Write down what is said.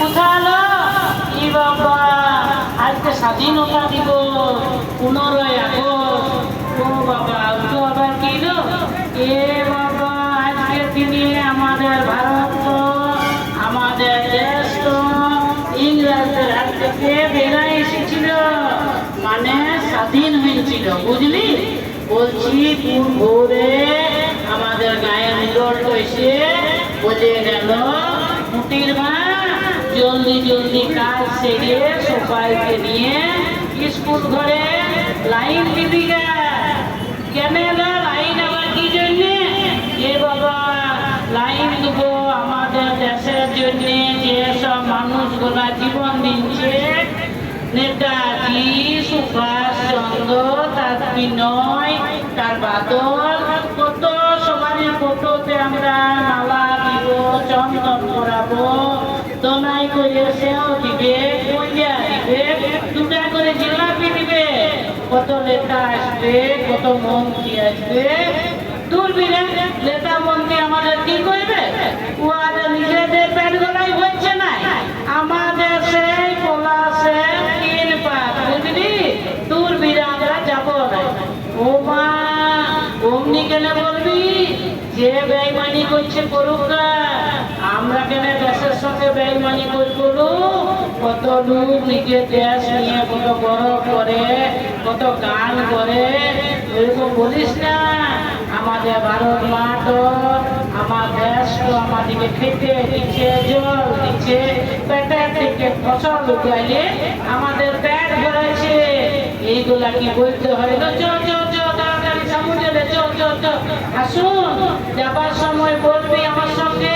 কোথালো ই বাবা আজকে স্বাধীনতা দিবস 15ই আগস্ট ও বাবা তো আবার কি লো এ বাবা আজকের দিনে আমাদের ভারত তো আমাদের দেশ তো ইংরেজদের হাত থেকে বেড়াই এসেছিল মানে স্বাধীন হয়েছিল বুঝলি বলছি কোন ভোরে আমাদের গায়ের মুরট এসে বলে গেল মুটির মা জলদি জলদি কাজ সেরে সবাইকে নিয়ে স্কুল ঘরে লাইন দিবি গা কেন লাইন আবার কি জন্যে এ বাবা লাইন দেবো আমাদের দেশের জন্যে যেসব মানুষগুলা জীবন দিচ্ছে নেতাজি সুভাষ চন্দ্র তার বিনয় তার বাদল কত সবারই ফটোতে আমরা মালা দিব চন্দন করাবো দোনাই করে সেও দিবে কইয়া দিবে দুটা করে জিলাপি দিবে কত নেতা আসবে কত মন্ত্রী আসবে দূরবীরে নেতা মন্ত্রী আমাদের কি করবে ওরা নিজেদের পেট গলাই হচ্ছে না আমাদের সেই পলাশে তিন পাক বুঝলি দূরবীরে আমরা যাবো না ও মা অমনি কেন বলবি যে বেঈমানি করছে করুক না আমরা কেন দেশের সঙ্গে বেঈমানি করবো কত লোক নিজের দেশ নিয়ে কত গর্ব করে কত গান করে এরকম বলিস না আমাদের ভারত মা তো আমার দেশ তো আমাদেরকে খেতে দিচ্ছে জল দিচ্ছে পেটের থেকে ফসল উগাইলে আমাদের পেট ভরেছে এইগুলা কি বলতে হয় না চল চল চল তাড়াতাড়ি সমুদ্রে চল চল চল আসুন যাবার সময় বলবি আমার সঙ্গে